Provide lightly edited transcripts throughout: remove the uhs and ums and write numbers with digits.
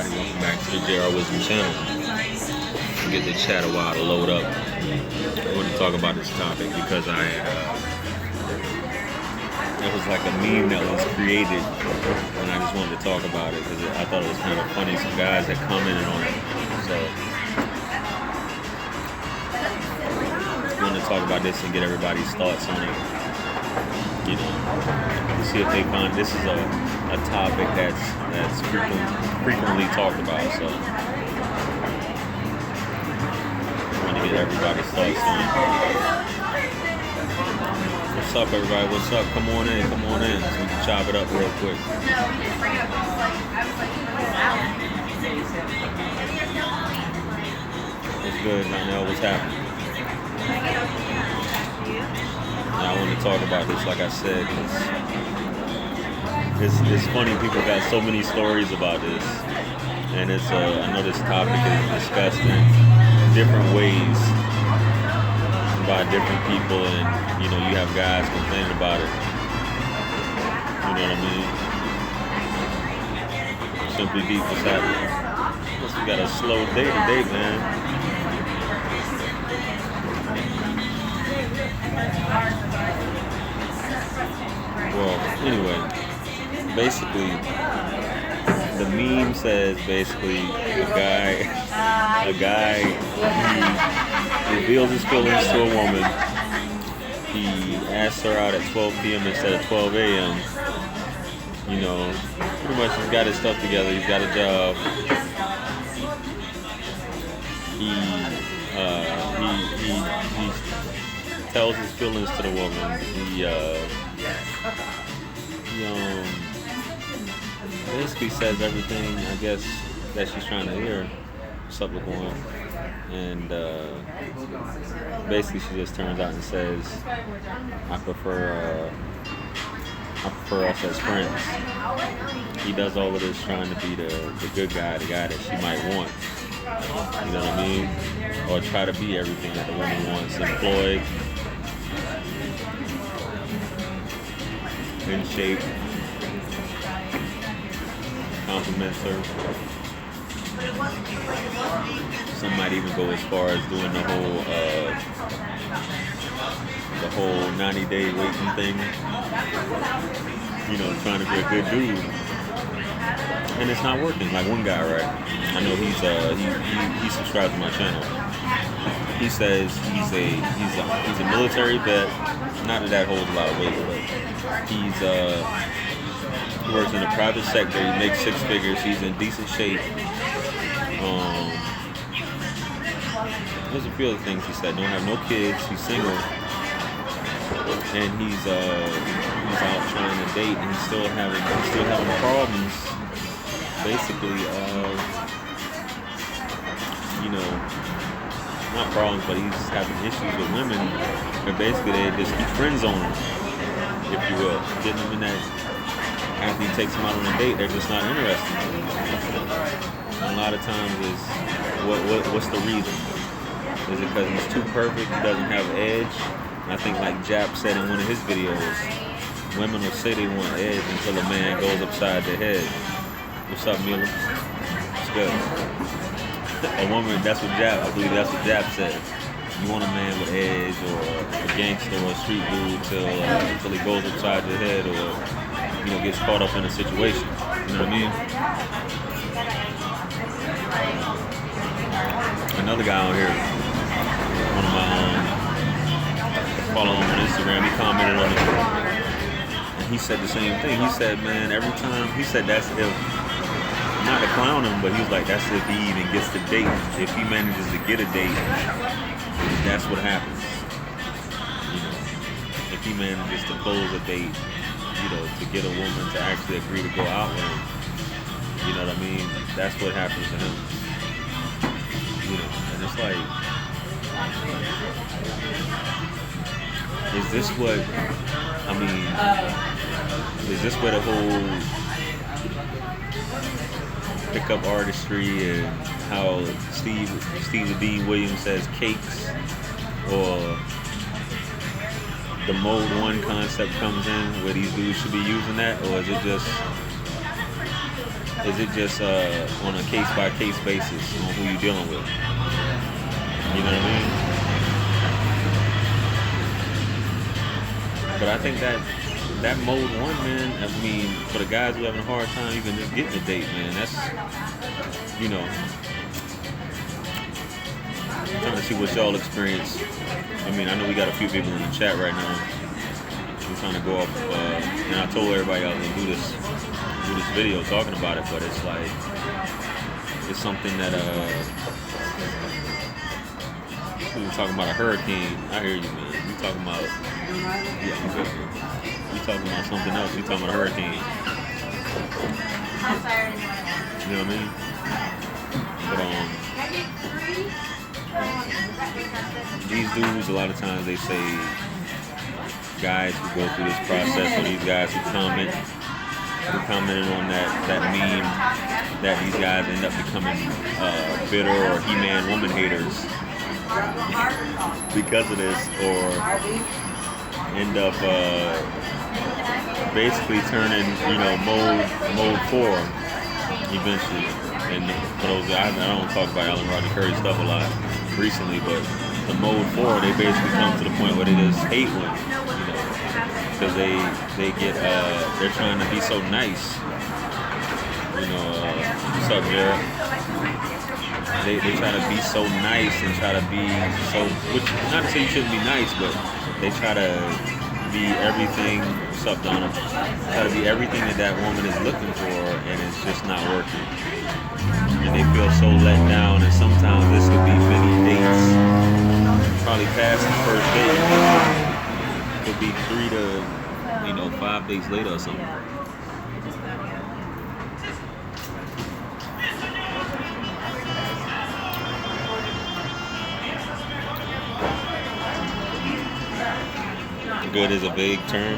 everybody, welcome back to the JR Wisdom channel. Get the chat a while to load up. I want to talk about this topic because it was like a meme that was created, and I just wanted to talk about it because I thought it was kind of funny. Some guys had commented on it, so I want to talk about this and get everybody's thoughts on it. You know, to see if they find this is a topic that's frequently talked about. So I want to get everybody's thoughts on it. What's up, everybody? What's up? Come on in, so we can chop it up real quick. What's good, Donnell? What's happening? I want to talk about this. Like I said, it's funny. People got so many stories about this, and it's I know this topic is discussed in different ways by different people, and you know you have guys complaining about it. You know what I mean? Simply deep, what's happening? We got a slow day today, man. Well, anyway, basically, the meme says basically a guy he reveals his feelings to a woman. He asks her out at 12 p.m. instead of 12 a.m. You know, pretty much he's got his stuff together. He's got a job. He tells his feelings to the woman. He basically says everything, I guess, that she's trying to hear. What's up, LaQuan? And basically she just turns out and says, I prefer us as friends. He does all of this trying to be the good guy, the guy that she might want. You know what I mean? Or try to be everything that the woman wants. Employed, in shape, compliments her. Some might even go as far as doing the whole 90-day waiting thing. You know, trying to be a good dude, and it's not working. Like one guy, right? I know he subscribed to my channel. He says he's a military vet. Not that holds a lot of weight, but he works in the private sector. He makes 6 figures. He's in decent shape. There's a few other things he said. Don't have no kids. He's single, and he's out trying to date, and he's still having problems. Basically, you know, not problems, but he's having issues with women. But basically, they just keep friends on him, if you will, getting him in that. After he takes them out on a date, they're just not interested. And a lot of times is what's the reason? Is it because he's too perfect? He doesn't have edge? And I think like Jap said in one of his videos, women will say they want edge until a man goes upside their head. What's up, Mila? It's good. A woman, I believe that's what Jap said. You want a man with edge, or a gangster, or a street dude until he goes upside your head, or you know, gets caught up in a situation. You know what I mean? Another guy on here, one of my follow him on Instagram, he commented on it, and he said the same thing. He said, man, every time, he said that's if, not to clown him, but he was like, that's if he even gets the date. If he manages to get a date, that's what happens. You know, if he manages to close a date, you know, to get a woman to actually agree to go out with him, you know what I mean? That's what happens to him. You know, and it's like, is this what the whole pickup artistry and how Steve Dean Williams says cakes, or the Mode 1 concept comes in where these dudes should be using that, or is it just is it just on a case by case basis on who you're dealing with? You know what I mean? But I think that mode one, man, I mean, for the guys who are having a hard time even just getting a date, man, that's, you know, I'm trying to see what y'all experience. I mean, I know we got a few people in the chat right now. We're trying to go up, and I told everybody I was gonna do this video talking about it, but it's like, it's something that, we were talking about a hurricane. I hear you, man. We talking about, yeah, I'm good. We talking about something else. We talking about a hurricane. You know what I mean? But these dudes, a lot of times they say guys who go through this process, or these guys who commented on that meme, that these guys end up becoming bitter or he-man woman haters because of this, or end up basically turning, you know, mode 4 eventually. And for those, I don't talk about Alan Rodney Curry stuff a lot recently, but the mode 4, they basically come to the point where they just hate women, you know, because they get they're trying to be so nice, you know. What's up, Jared? They try to be so nice and try to be so, which, not to say you shouldn't be nice, but they try to be everything. What's up, Donna? Try to be everything that woman is looking for, and it's just not working. And they feel so let down, and sometimes this could be many dates, probably past the first date. It could be 3 to, you know, 5 days later or something. Good is a vague term.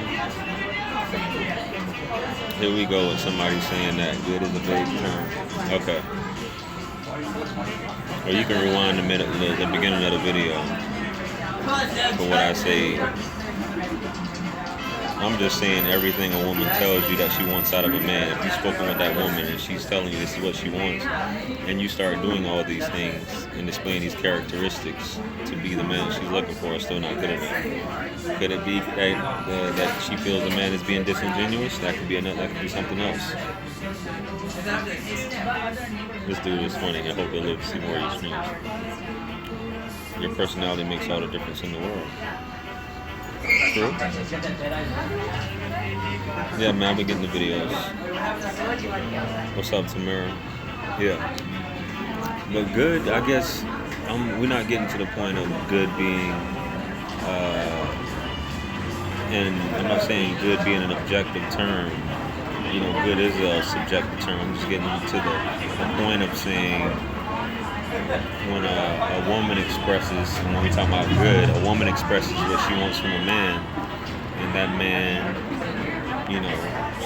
Here we go with somebody saying that good is a vague term. Okay. Or you can rewind the beginning of the video for what I say. I'm just saying everything a woman tells you that she wants out of a man. If you've spoken with that woman and she's telling you this is what she wants, and you start doing all these things and displaying these characteristics to be the man she's looking for, it's still not good enough. Could it be that she feels the man is being disingenuous? That could be something else. This dude is funny. I hope he'll live to see more of your streams. Your personality makes all the difference in the world. True. Yeah, man, I've been getting the videos. What's up, Tamara? Yeah. But good, I guess, we're not getting to the point of good being, and I'm not saying good being an objective term. You know, good is a subjective term. I'm just getting to the point of saying, when a woman expresses, and when we talk about good, a woman expresses what she wants from a man, and that man, you know,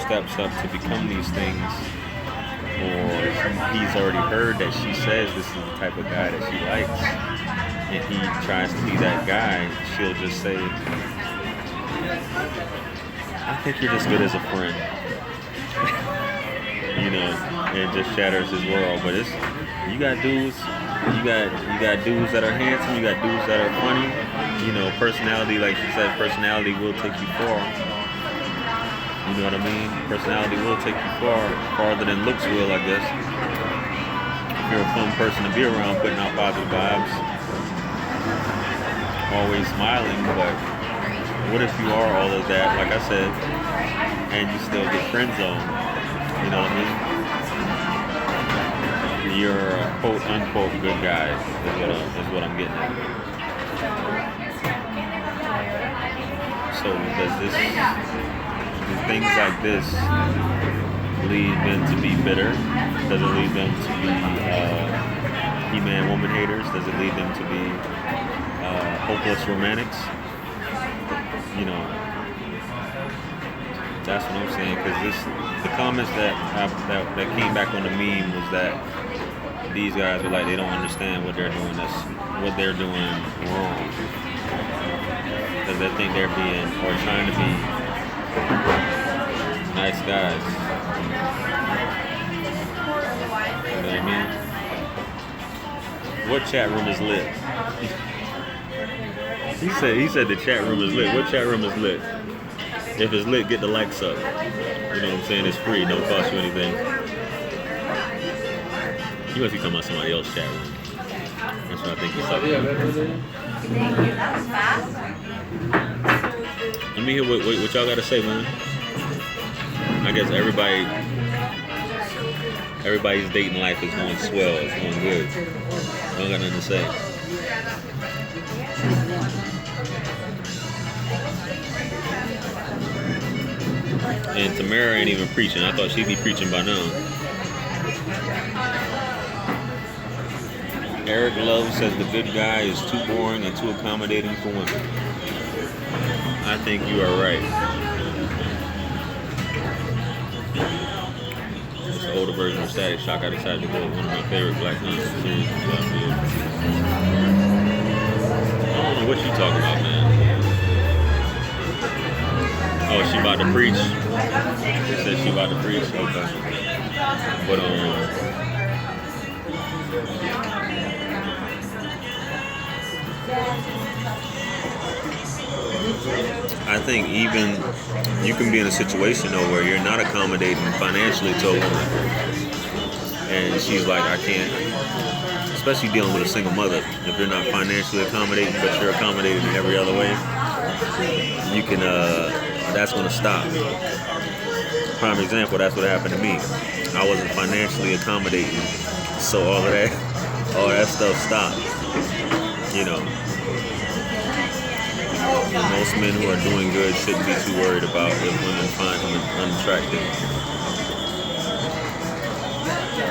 steps up to become these things, or he's already heard that she says this is the type of guy that she likes, and he tries to be that guy, she'll just say, I think you're just good as a friend. You know, and it just shatters his world. But you got dudes that are handsome, you got dudes that are funny. You know, personality, like she said, personality will take you far. You know what I mean? Personality will take you farther than looks will, I guess. If you're a fun person to be around, putting out positive vibes, always smiling, but what if you are all of that, like I said, and you still get friend zoned? You know what I mean? You're a quote unquote good guy, is what I'm getting at. So does things like this lead them to be bitter? Does it lead them to be he-man woman haters? Does it lead them to be hopeless romantics? You know, that's what I'm saying, because the comments that came back on the meme was that these guys were like, they don't understand what they're doing wrong, because they think they're being, or trying to be nice guys. What chat room is lit? He said the chat room is lit. What chat room is lit? If it's lit, get the likes up. You know what I'm saying? It's free. Don't cost you anything. You must be talking about somebody else's chat room. That's what I think he's talking about. Thank you. That was fast. Let me hear what y'all got to say, man. I guess everybody's dating life is going swell. It's going good. I don't got nothing to say. And Tamara ain't even preaching. I thought she'd be preaching by now. Eric Love says the good guy is too boring and too accommodating for women. I think you are right. It's the older version of Static Shock. I decided to go with one of my favorite Black Hunter series. I don't know what you talking about, man. Oh, she about to preach? She said she about to preach? Okay. But, I think even you can be in a situation though where you're not accommodating financially to a woman, and she's like, I can't. Especially dealing with a single mother, if you're not financially accommodating, but you're accommodating in every other way, you can. That's gonna stop. Prime example. That's what happened to me. I wasn't financially accommodating, so all that stuff stopped. You know. Most men who are doing good shouldn't be too worried about if women find them unattractive.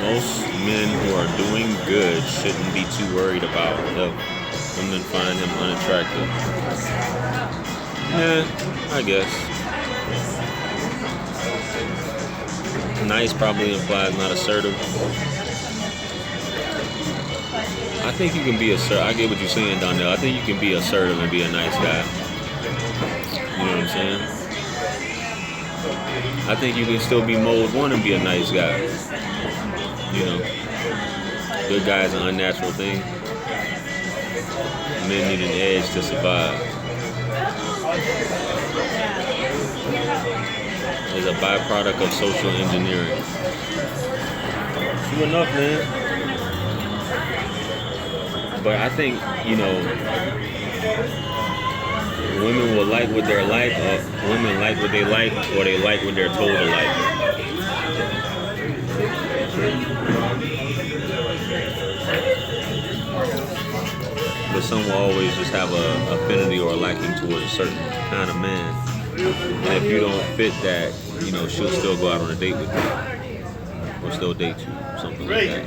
Most men who are doing good shouldn't be too worried about if women find him unattractive. Yeah, I guess. Nice probably implies not assertive. I think you can be assertive. I get what you're saying, Donnell. I think you can be assertive and be a nice guy. You know what I'm saying? I think you can still be mode 1 and be a nice guy. You know, good guy is an unnatural thing. Men need an edge to survive. It's a byproduct of social engineering. True enough, man. But I think, you know, women will like what they're like, or women like what they like, or they like what they're told to like. But some will always just have a affinity or a liking towards a certain kind of man. And if you don't fit that, you know, she'll still go out on a date with you. Or still date you, something like that.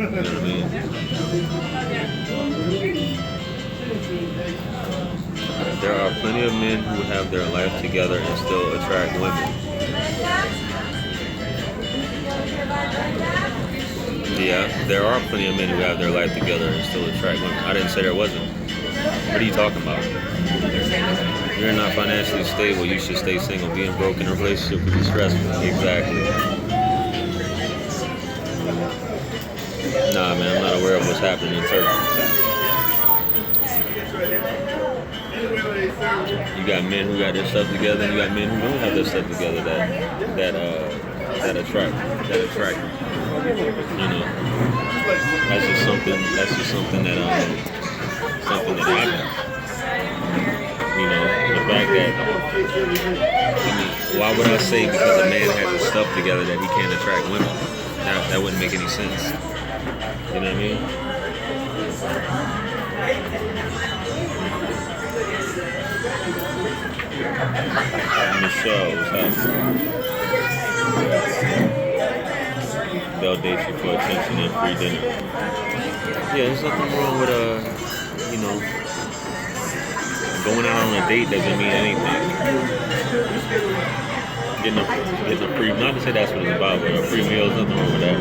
You know what I mean? There are plenty of men who have their life together and still attract women. Yeah, there are plenty of men who have their life together and still attract women. I didn't say there wasn't. What are you talking about? If you're not financially stable, you should stay single. Being broke in a relationship can be stressful. Exactly. Nah, man, I'm not aware of what's happening in Turkey. You got men who got their stuff together, and you got men who don't have their stuff together that attract. You know, that's just something that happens. You know, the fact that, I mean, why would I say because a man has his stuff together that he can't attract women? That wouldn't make any sense. You know what I mean? Michelle, what's happening? They'll date you for attention and free dinner. Yeah, there's nothing wrong with you know, going out on a date doesn't mean anything. Getting a free, not to say that's what it's about, but a free meal is nothing wrong with that.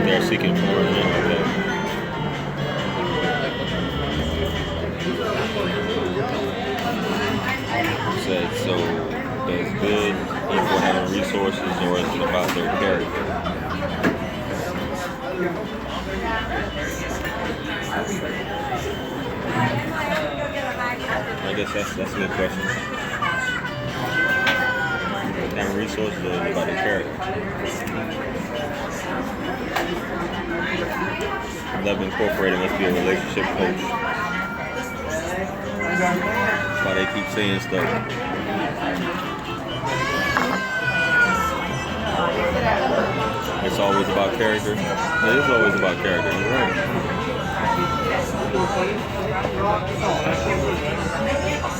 They're seeking foreign men like that. Said so. That's good. Info having resources or is it about their character? I guess that's a good question. Having resources or is it about their character? Love Incorporated must be a relationship coach. That's why they keep saying stuff. It's always about character. It is always about character. You're right.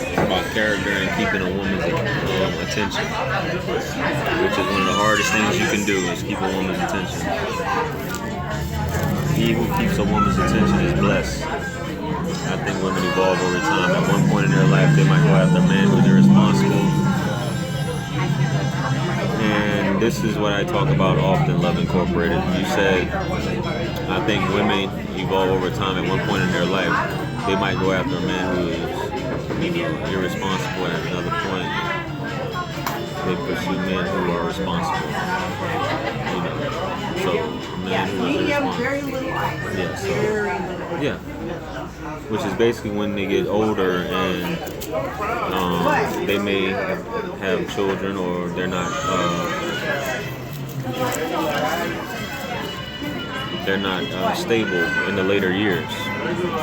It's about character and keeping a woman's attention, which is one of the hardest things you can do is keep a woman's attention. He who keeps a woman's attention is blessed. I think women evolve over time. At one point in their life, they might go after a man who's irresponsible. And this is what I talk about often, Love Incorporated. You said, I think women evolve over time. At one point in their life, they might go after a man who is, irresponsible. At another point, they pursue men who are responsible. So a man who is irresponsible. Yeah. Which is basically when they get older and they may have children or they're not stable in the later years.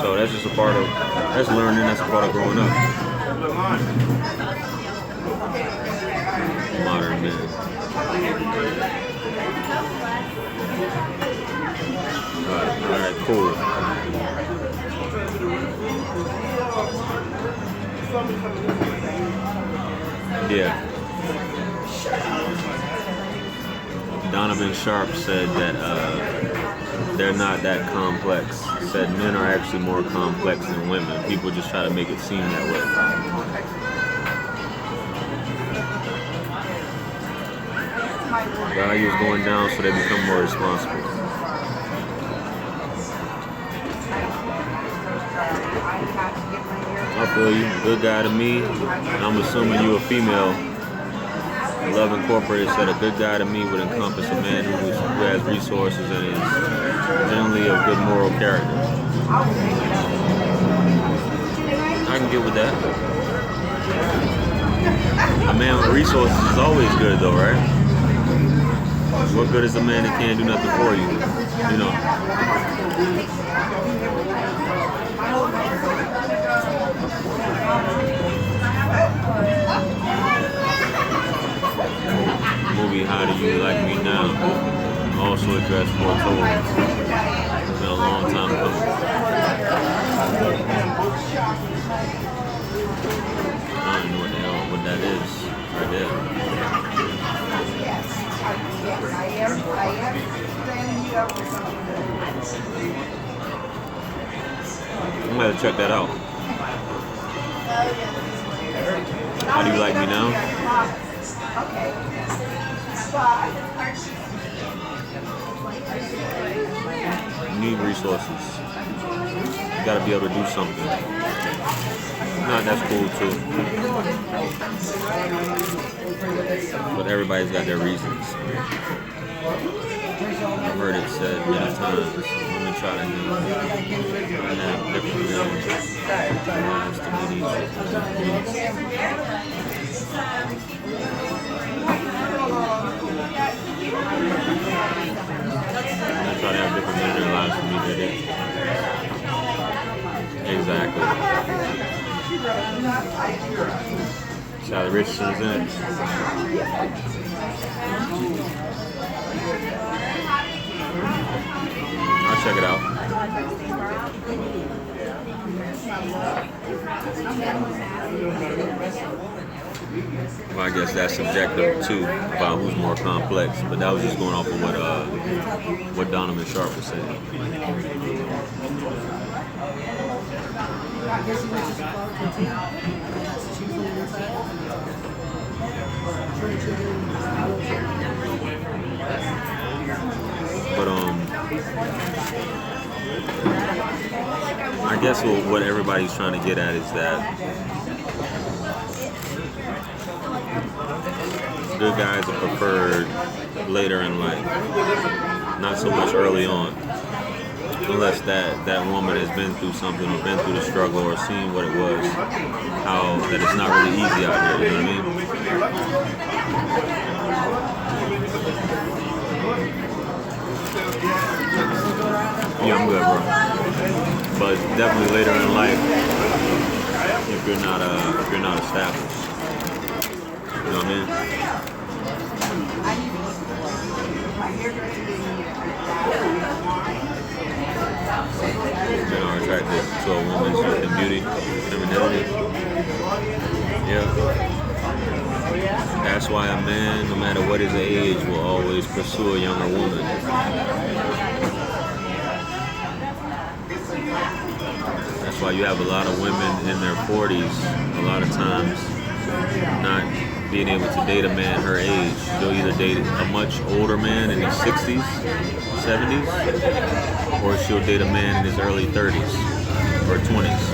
So that's just that's learning, that's a part of growing up. Modern men. Alright, cool. Yeah. Donovan Sharp said that they're not that complex. He said men are actually more complex than women. People just try to make it seem that way. Values going down so they become more responsible. I feel you. Good guy to me. I'm assuming you a female. Love Incorporated said a good guy to me would encompass a man who has resources and is generally of good moral character. I can get with that. A man with resources is always good though, right? What good is a man that can't do nothing for you? Movie How Do You Like Me Now also addressed foretold. It's been a long time coming. I don't know what that is right there. I'm gonna check that out. How Do You Like Me Now? You need resources. You gotta be able to do something. That's cool too. But everybody's got their reasons. I've heard it said many times, women try to have different reasons to meet each other. They try to have different men in their lives to meet their needs. Exactly. Sally Richardson's in it. I'll check it out. Well, I guess that's subjective too about who's more complex, but that was just going off of what Donovan Sharp was saying. But I guess what everybody's trying to get at is that good guys are preferred later in life, not so much early on. Unless that woman has been through something or been through the struggle or seen what it was, how that it's not really easy out here, you know what I mean? Yeah, I'm good, bro. But definitely later in life, if you're not established, you know what I mean? Men are attracted to a woman's youth and beauty, femininity. Yeah. That's why a man, no matter what his age, will always pursue a younger woman. That's why you have a lot of women in their 40s, a lot of times, not being able to date a man her age. They'll either date a much older man in his 60s, 70s, or she'll date a man in his early 30s or 20s.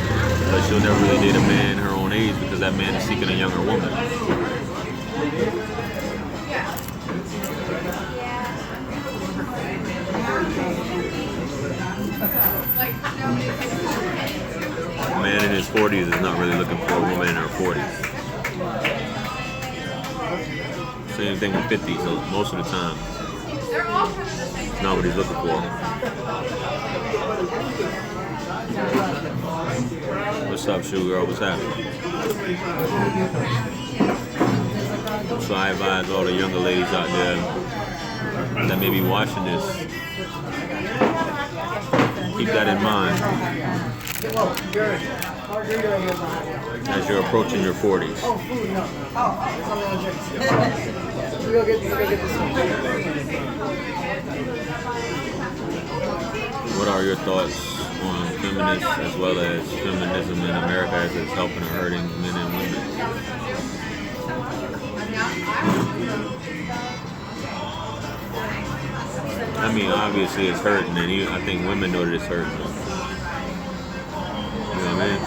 But she'll never really date a man her own age because that man is seeking a younger woman. A man in his 40s is not really looking for a woman in her 40s. Same thing with 50s, so most of the time. It's not what he's looking for. What's up, shoe girl? What's happening? So I advise all the younger ladies out there that may be watching this, keep that in mind as you're approaching your 40s. What are your thoughts on feminists as well as feminism in America as it's helping or hurting men and women? I mean, obviously it's hurting, and I think women know that it's hurting them. You know what I mean?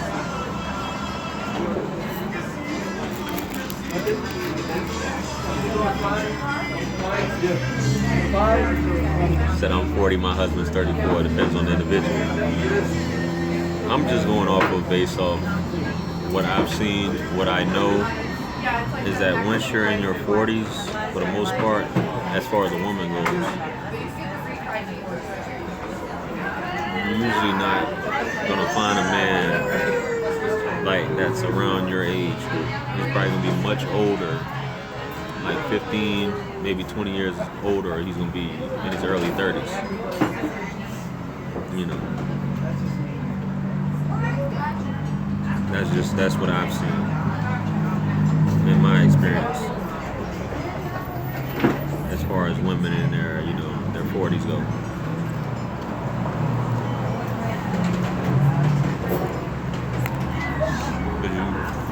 Said I'm 40, my husband's 34. It depends on the individual. I'm just going based off what I've seen, what I know, is that once you're in your 40s, for the most part, as far as a woman goes, you're usually not gonna find a man like that's around your age. He's probably gonna be much older, like 15, maybe 20 years older. He's gonna be in his early 30s. You know, that's what I've seen in my experience, as far as women in their 40s go.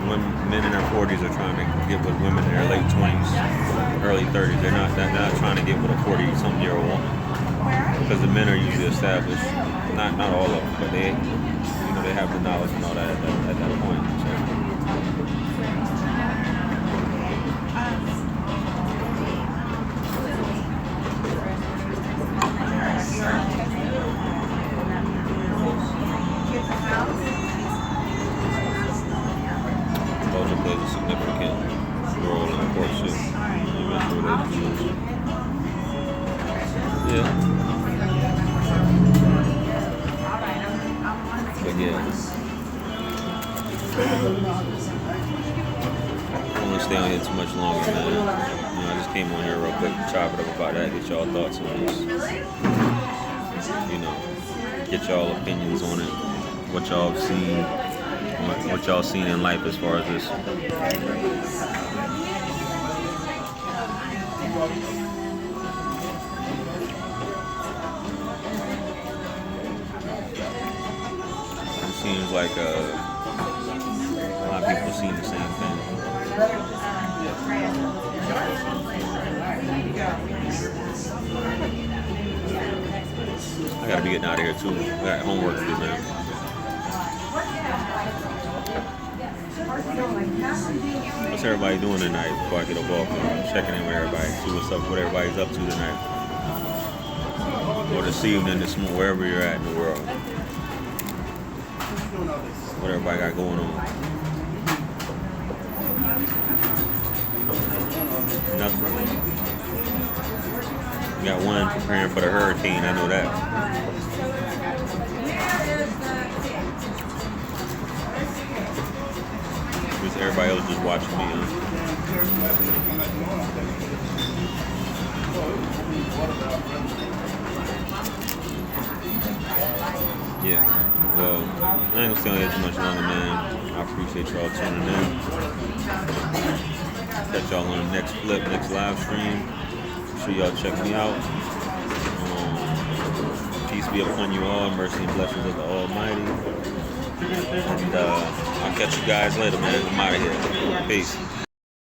When men in their 40s are trying to get with women in their late 20s, early 30s, they're not trying to get with a 40-something-year-old woman, because the men are usually established. Not all of them, but they have the knowledge and all that at that point. So. Culture plays a significant role in courtship and eventual relationships. Yeah. But yeah. I don't want to stay on here too much longer, man. I just came on here real quick to chop it up about that, get y'all thoughts on this. Get y'all opinions on it, what y'all have seen. What y'all seen in life as far as this? It seems like a lot of people seen the same thing. I gotta be getting out of here too. I got homework to do, man. What's everybody doing tonight before I get up off? Checking in with everybody, see what's up, what everybody's up to tonight. Or this evening, this morning, wherever you're at in the world. What everybody got going on. Nothing. You got one preparing for the hurricane, I know that. Just everybody else just watching me, huh? Yeah. Well, I ain't gonna stay on here too much longer, man. I appreciate y'all tuning in. Catch y'all on the next flip, next live stream. Make sure y'all check me out. Peace be upon you all. Mercy and blessings of the Almighty. And I'll catch you guys later, man. I'm out of here. Peace.